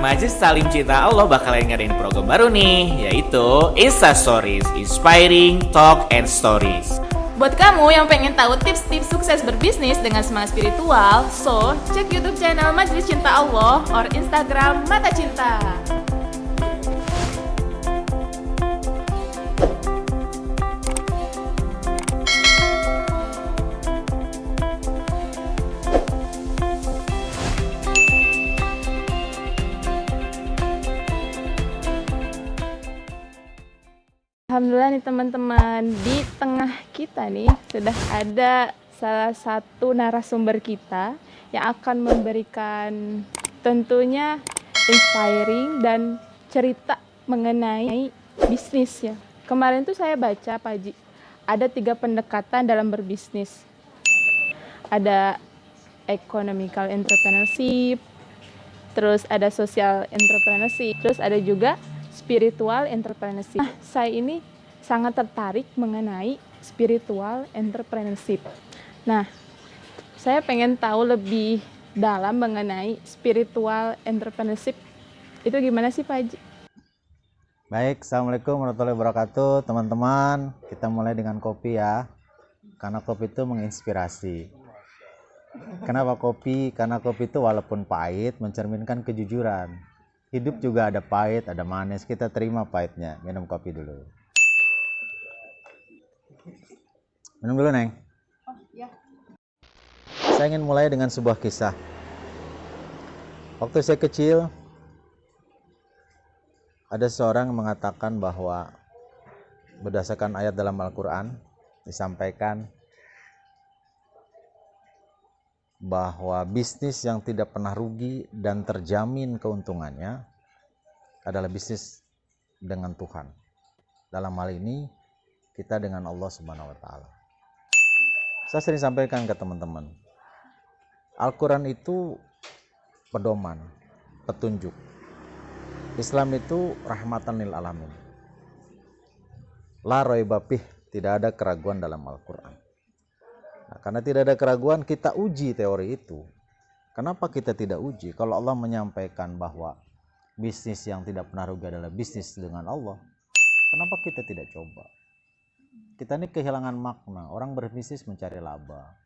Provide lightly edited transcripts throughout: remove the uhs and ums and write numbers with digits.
Majelis Salim Cinta Allah bakalan ngadain program baru nih, yaitu Insta Stories, Inspiring Talk and Stories. Buat kamu yang pengen tahu tips-tips sukses berbisnis dengan semangat spiritual, so cek YouTube channel Majelis Cinta Allah or Instagram Mata Cinta. Alhamdulillah nih teman-teman, di tengah kita nih sudah ada salah satu narasumber kita yang akan memberikan tentunya inspiring dan cerita mengenai bisnis ya. Kemarin tuh saya baca Pak Haji, ada 3 pendekatan dalam berbisnis. Ada economical entrepreneurship, terus ada social entrepreneurship, terus ada juga spiritual entrepreneurship. Nah, saya ini sangat tertarik mengenai spiritual entrepreneurship. Nah, saya pengen tahu lebih dalam mengenai spiritual entrepreneurship. Itu gimana sih Pak Haji? Baik, Assalamualaikum warahmatullahi wabarakatuh teman-teman. Kita mulai dengan kopi ya, karena kopi itu menginspirasi. Kenapa kopi? Karena kopi itu walaupun pahit mencerminkan kejujuran. Hidup juga ada pahit, ada manis, kita terima pahitnya. Minum kopi dulu. Minum dulu, Neng. Oh, iya. Saya ingin mulai dengan sebuah kisah. Waktu saya kecil, ada seorang yang mengatakan bahwa berdasarkan ayat dalam Al-Quran, disampaikan bahwa bisnis yang tidak pernah rugi dan terjamin keuntungannya adalah bisnis dengan Tuhan. Dalam hal ini kita dengan Allah Subhanahu wa taala. Saya sering sampaikan ke teman-teman, Al-Quran itu pedoman, petunjuk. Islam itu rahmatan lil alamin. La raiba fih, tidak ada keraguan dalam Al-Quran. Nah, karena tidak ada keraguan, kita uji teori itu. Kenapa kita tidak uji? Kalau Allah menyampaikan bahwa bisnis yang tidak pernah rugi adalah bisnis dengan Allah, kenapa kita tidak coba? Kita ini kehilangan makna. Orang berbisnis mencari laba,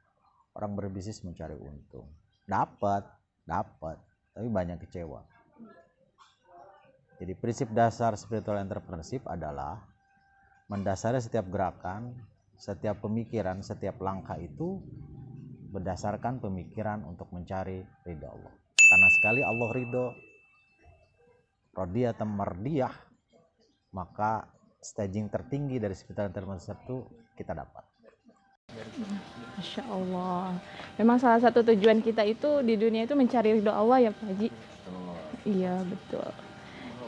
orang berbisnis mencari untung. Dapat, tapi banyak kecewa. Jadi prinsip dasar spiritual entrepreneurship adalah mendasari setiap gerakan, setiap pemikiran, setiap langkah itu berdasarkan pemikiran untuk mencari ridha Allah. Karena sekali Allah ridho, radiyatan mardiyah, maka staging tertinggi dari spiritual entrepreneurship itu kita dapat. Masya Allah. Memang salah satu tujuan kita itu di dunia itu mencari ridho Allah ya Pak Haji. Iya betul.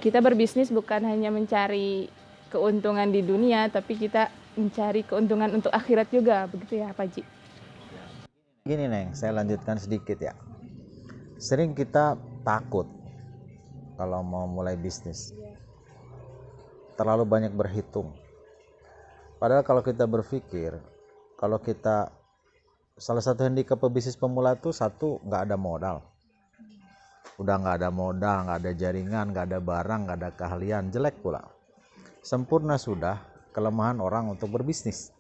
Kita berbisnis bukan hanya mencari keuntungan di dunia, tapi kita mencari keuntungan untuk akhirat juga, begitu ya Pak Haji? Gini Neng, saya lanjutkan sedikit ya. Sering kita takut kalau mau mulai bisnis, terlalu banyak berhitung. Padahal kalau kita berpikir, kalau kita, salah satu handicap pebisnis pemula itu satu, nggak ada modal. Udah nggak ada modal, nggak ada jaringan, nggak ada barang, nggak ada keahlian, jelek pula. Sempurna sudah kelemahan orang untuk berbisnis.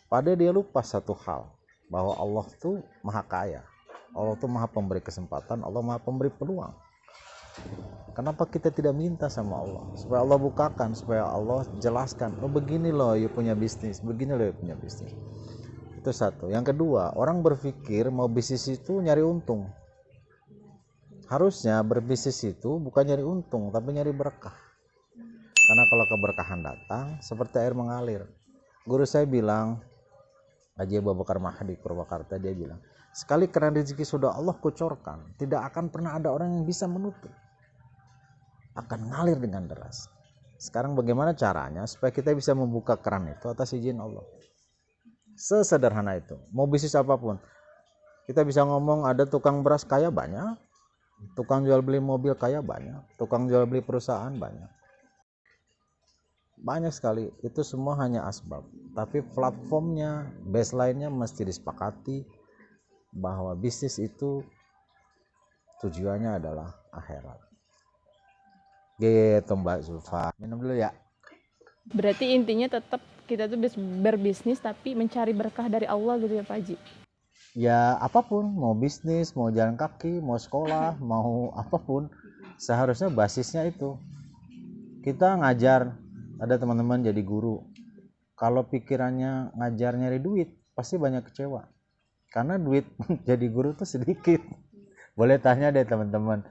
Padahal dia lupa satu hal, bahwa Allah tuh maha kaya, Allah tuh maha pemberi kesempatan, Allah maha pemberi peluang. Kenapa kita tidak minta sama Allah supaya Allah bukakan, supaya Allah jelaskan, oh begini loh you punya bisnis, begini loh you punya bisnis. Itu satu. Yang kedua, orang berpikir mau bisnis itu nyari untung. Harusnya berbisnis itu bukan nyari untung, tapi nyari berkah. Karena kalau keberkahan datang, seperti air mengalir. Guru saya bilang, Haji Abu Bakar Mahdi Purwakarta, dia bilang, sekali keran rezeki sudah Allah kucorkan, tidak akan pernah ada orang yang bisa menutup. Akan ngalir dengan deras. Sekarang bagaimana caranya supaya kita bisa membuka keran itu atas izin Allah? Sesederhana itu. Mau bisnis apapun. Kita bisa ngomong ada tukang beras kaya banyak, tukang jual beli mobil kaya banyak, tukang jual beli perusahaan banyak. Banyak sekali, itu semua hanya asbab. Tapi platformnya, baseline-nya mesti disepakati bahwa bisnis itu tujuannya adalah akhirat. Gitu Mbak Zulfa. Minum dulu ya. Berarti intinya tetap kita tuh berbisnis tapi mencari berkah dari Allah gitu ya Pak Haji. Ya apapun, mau bisnis, mau jalan kaki, mau sekolah, mau apapun, seharusnya basisnya itu. Kita ngajar, ada teman-teman jadi guru. Kalau pikirannya ngajar nyari duit, pasti banyak kecewa. Karena duit jadi guru tuh sedikit. Boleh tanya deh teman-teman.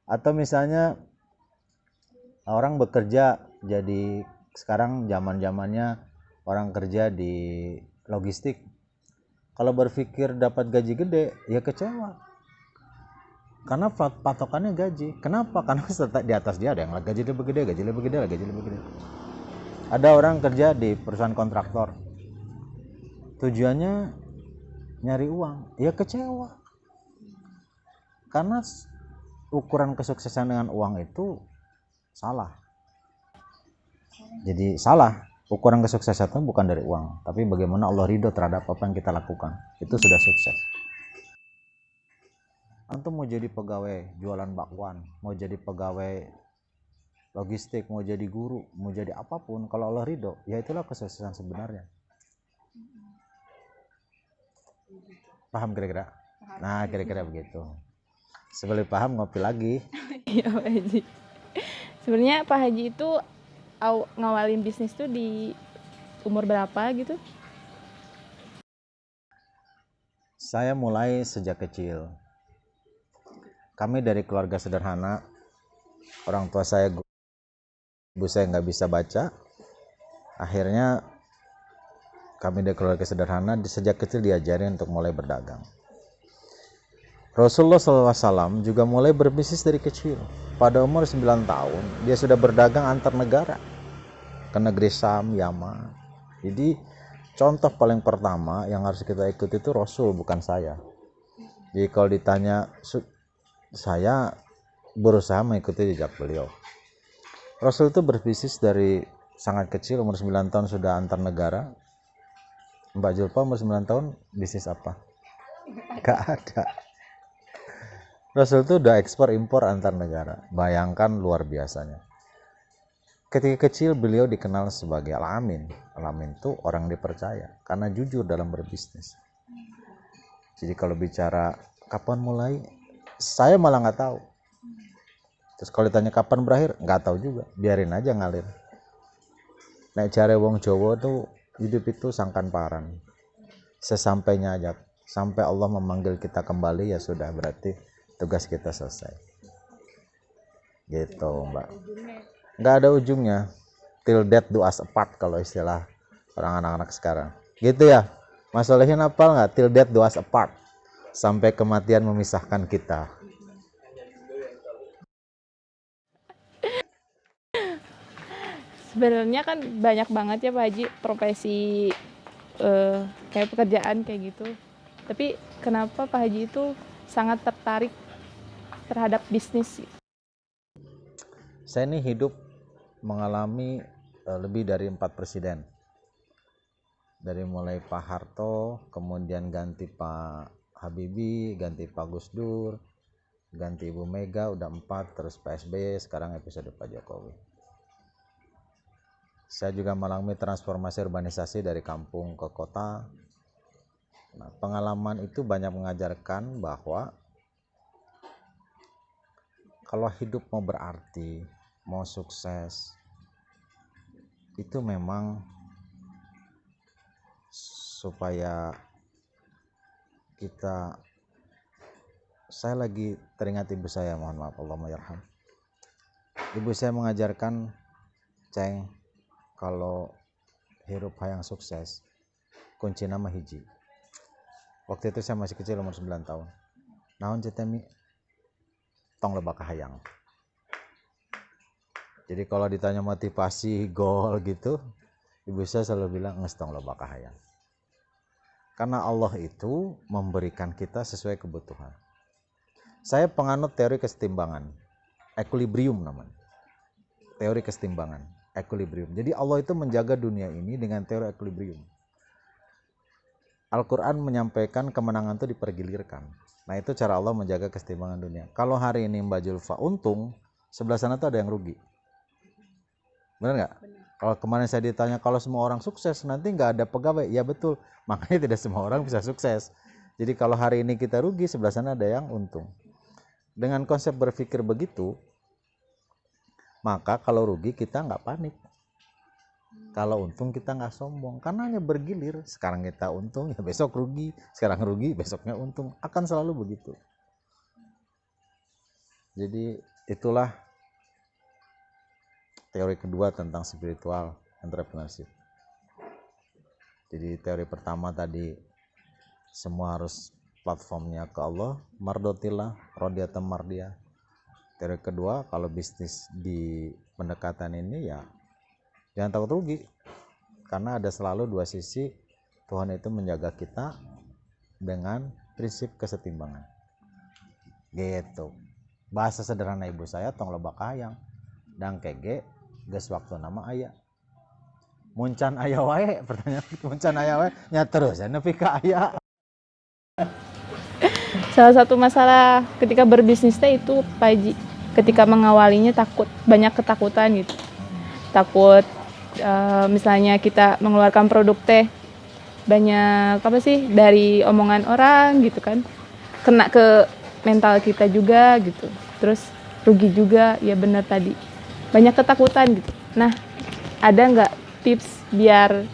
Atau misalnya orang bekerja, jadi sekarang zaman-zamannya orang kerja di logistik. Kalau berpikir dapat gaji gede, ya kecewa. Karena patokannya gaji. Kenapa? Karena di atas dia ada yang gaji lebih gede, gaji lebih gede, gaji lebih gede. Ada orang kerja di perusahaan kontraktor. Tujuannya nyari uang, ya kecewa. Karena ukuran kesuksesan dengan uang itu salah. Jadi salah. Ukuran kesuksesan itu bukan dari uang, tapi bagaimana Allah ridho terhadap apa yang kita lakukan. Itu sudah sukses. Antum mau jadi pegawai jualan bakwan, mau jadi pegawai logistik, mau jadi guru, mau jadi apapun, kalau Allah ridho, ya itulah kesuksesan sebenarnya. Paham kira-kira? Nah, kira-kira begitu. Sebelum paham, ngopi lagi. Iya Pak Haji. Sebenarnya Pak Haji itu ngawalin bisnis tuh di umur berapa gitu? Saya mulai sejak kecil. Kami dari keluarga sederhana. Orang tua saya, ibu saya nggak bisa baca. Akhirnya kami dari keluarga sederhana sejak kecil diajarin untuk mulai berdagang. Rasulullah SAW juga mulai berbisnis dari kecil. Pada umur 9 tahun, dia sudah berdagang antar negara ke negeri Syam, Yaman. Jadi contoh paling pertama yang harus kita ikuti itu Rasul, bukan saya. Jadi kalau ditanya, saya berusaha mengikuti jejak beliau. Rasul itu berbisnis dari sangat kecil, umur 9 tahun sudah antar negara. Mbak Julpa umur 9 tahun bisnis apa? Gak ada. Rasul itu udah ekspor impor antar negara. Bayangkan luar biasanya. Ketika kecil beliau dikenal sebagai Al-Amin. Al-Amin itu orang dipercaya karena jujur dalam berbisnis. Jadi kalau bicara kapan mulai, saya malah nggak tahu. Terus kalau ditanya kapan berakhir, nggak tahu juga. Biarin aja ngalir. Nek jare wong Jawa tuh hidup itu sangkan paran. Sesampainya aja, sampai Allah memanggil kita kembali ya sudah, berarti tugas kita selesai. Gitu Mbak. Nggak ada ujungnya. Till death do us apart kalau istilah orang anak-anak sekarang. Gitu ya. Mas Solehin hafal nggak? Till death do us apart. Sampai kematian memisahkan kita. Sebenarnya kan banyak banget ya Pak Haji profesi kayak pekerjaan kayak gitu. Tapi kenapa Pak Haji itu sangat tertarik terhadap bisnis? Saya ini hidup mengalami lebih dari 4 presiden. Dari mulai Pak Harto, kemudian ganti Pak Habibie, ganti Pak Gus Dur, ganti Ibu Mega, udah 4, terus Pak SBY, sekarang episode Pak Jokowi. Saya juga mengalami transformasi urbanisasi dari kampung ke kota. Nah, pengalaman itu banyak mengajarkan bahwa kalau hidup mau berarti, mau sukses, itu memang supaya kita, saya lagi teringat ibu saya, mohon maaf, Allahumma yarham. Ibu saya mengajarkan, Ceng, kalau hirup hayang sukses, kunci nama hiji. Waktu itu saya masih kecil, umur 9 tahun. Naon cetemi? Tong lebak hayang. Jadi kalau ditanya motivasi, goal gitu, ibu saya selalu bilang ngestong lebak hayang. Karena Allah itu memberikan kita sesuai kebutuhan. Saya penganut teori kesetimbangan, equilibrium namanya. Teori kesetimbangan, equilibrium. Jadi Allah itu menjaga dunia ini dengan teori equilibrium. Al-Quran menyampaikan kemenangan itu dipergilirkan. Nah itu cara Allah menjaga keseimbangan dunia. Kalau hari ini Mbak Julfa untung, sebelah sana tuh ada yang rugi. Benar nggak? Kalau kemarin saya ditanya kalau semua orang sukses nanti nggak ada pegawai, ya betul. Makanya tidak semua orang bisa sukses. Jadi kalau hari ini kita rugi, sebelah sana ada yang untung. Dengan konsep berpikir begitu, maka kalau rugi kita nggak panik. Kalau untung kita nggak sombong, karena hanya bergilir. Sekarang kita untung, ya besok rugi. Sekarang rugi, besoknya untung. Akan selalu begitu. Jadi itulah teori kedua tentang spiritual entrepreneurship. Jadi teori pertama tadi, semua harus platformnya ke Allah, mardotillah, rodiyatam mardiyah. Teori kedua, kalau bisnis di pendekatan ini ya jangan takut rugi, karena ada selalu dua sisi. Tuhan itu menjaga kita dengan prinsip kesetimbangan. Gitu. Bahasa sederhana ibu saya, tong lebak hayang dan kege geus waktu nama ayah. Muncan ayah wae, pertanyaan muncan ayah wae nya terus ya nepi ka aya. Salah satu masalah ketika berbisnis teh itu Pak Haji, ketika mengawalinya banyak ketakutan gitu. Takut misalnya kita mengeluarkan produk teh banyak dari omongan orang gitu kan, kena ke mental kita juga gitu, terus rugi juga, ya benar tadi, banyak ketakutan gitu. Nah, ada nggak tips biar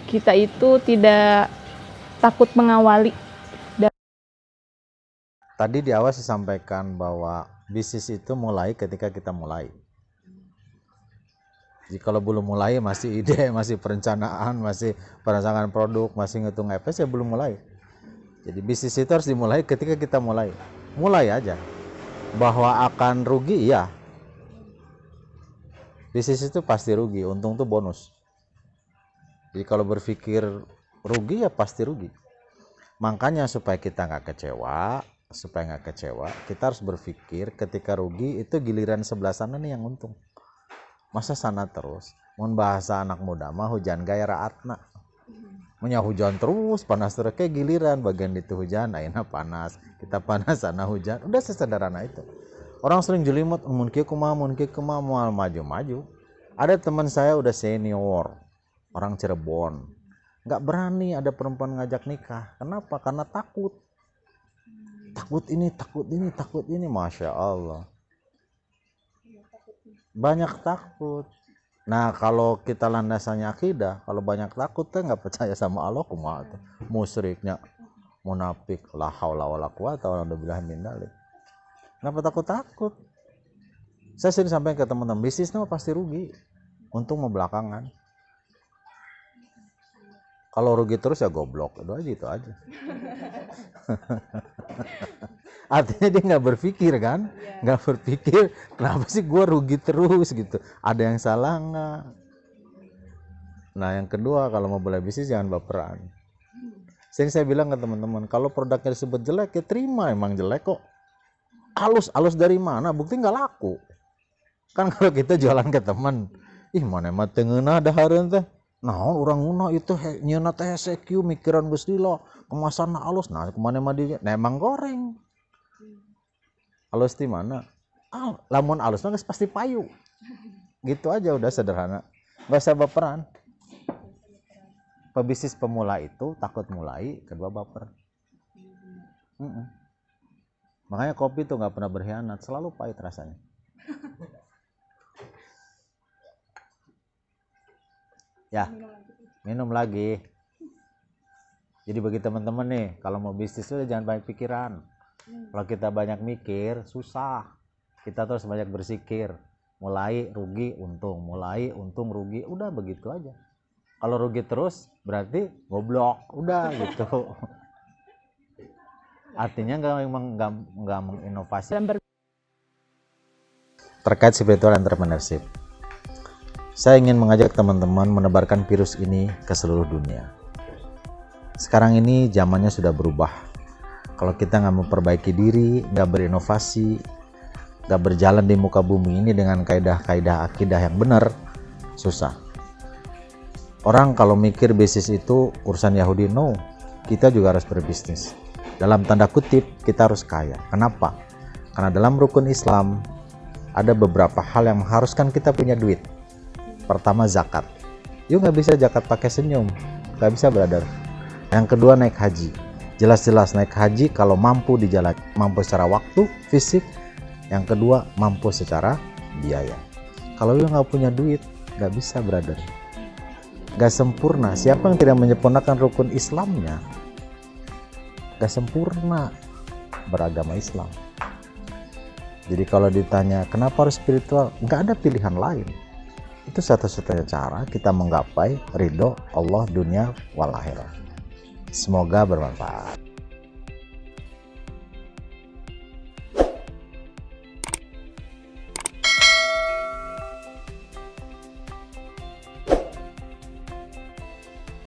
kita itu tidak takut mengawali? Tadi di awal saya sampaikan bahwa bisnis itu mulai ketika kita mulai. Jadi kalau belum mulai masih ide, masih perencanaan, masih perancangan produk, masih ngitung efek, ya belum mulai. Jadi bisnis itu harus dimulai ketika kita mulai. Mulai aja. Bahwa akan rugi, iya. Bisnis itu pasti rugi, untung itu bonus. Jadi kalau berpikir rugi ya pasti rugi. Makanya supaya kita nggak kecewa, kita harus berpikir ketika rugi itu giliran sebelah sana nih yang untung. Masa sana terus? Mun bahasa anak muda mah hujan gaya raatna. Munya hujan terus, panas terus, kayak giliran bagian itu hujan, ayeuna panas, kita panas, sana hujan. Udah sesederhana itu. Orang sering jelimut, mun kieu kumaha moal maju-maju. Ada teman saya udah senior, orang Cirebon. Nggak berani ada perempuan ngajak nikah. Kenapa? Karena takut. Takut ini, Masya Allah. Banyak takut. Nah kalau kita landasannya akidah, kalau banyak takut tuh nggak percaya sama Allah, kumaha tuh musyriknya, munafik, la haula wala quwata illa billah min dzalik. Kenapa takut? Saya sering sampaikan ke teman-teman, bisnisnya pasti rugi, untung mau belakangan. Kalau rugi terus ya goblok, itu aja. Artinya dia nggak berpikir kan, nggak berpikir kenapa sih gue rugi terus gitu. Ada yang salah nggak? Nah yang kedua, kalau mau mulai bisnis jangan baperan. Sering saya bilang ke teman-teman, kalau produknya disebut jelek ya terima, emang jelek kok. Halus dari mana? Bukti nggak laku. Kan kalau kita jualan ke teman, ih mana emang tengenah dahareun teh. Nah orang nguna itu nyana teh SQ mikiran geus lila kemasan halus. Nah kemana mah dia? Nah emang goreng. Halus di mana? Lamun halus mah pasti payu. Gitu aja udah sederhana. Enggak usah baperan. Pebisnis pemula itu takut mulai, kedua baper. Makanya kopi tuh nggak pernah berkhianat, selalu pahit rasanya. Ya, minum lagi. Jadi bagi teman-teman nih, kalau mau bisnis udah jangan banyak pikiran. Kalau kita banyak mikir, susah. Kita terus banyak bersikir. Mulai rugi, untung. Mulai untung, rugi. Udah begitu aja. Kalau rugi terus, berarti goblok. Udah gitu. Artinya nggak menginovasi. Terkait spiritual entrepreneurship, saya ingin mengajak teman-teman menebarkan virus ini ke seluruh dunia. Sekarang ini zamannya sudah berubah. Kalau kita nggak memperbaiki diri, nggak berinovasi, nggak berjalan di muka bumi ini dengan kaidah-kaidah akidah yang benar, susah. Orang kalau mikir bisnis itu urusan Yahudi, no. Kita juga harus berbisnis. Dalam tanda kutip, kita harus kaya. Kenapa? Karena dalam rukun Islam ada beberapa hal yang mengharuskan kita punya duit. Pertama, zakat. Yuk nggak bisa zakat pakai senyum, nggak bisa brother. Yang kedua, naik haji. Jelas-jelas naik haji kalau mampu di jalan, mampu secara waktu, fisik. Yang kedua, mampu secara biaya. Kalau lu nggak punya duit, nggak bisa brother. Nggak sempurna. Siapa yang tidak menyempurnakan rukun Islamnya, nggak sempurna beragama Islam. Jadi kalau ditanya kenapa harus spiritual, nggak ada pilihan lain. Itu satu-satunya cara kita menggapai ridho Allah dunia wal akhirah. Semoga bermanfaat.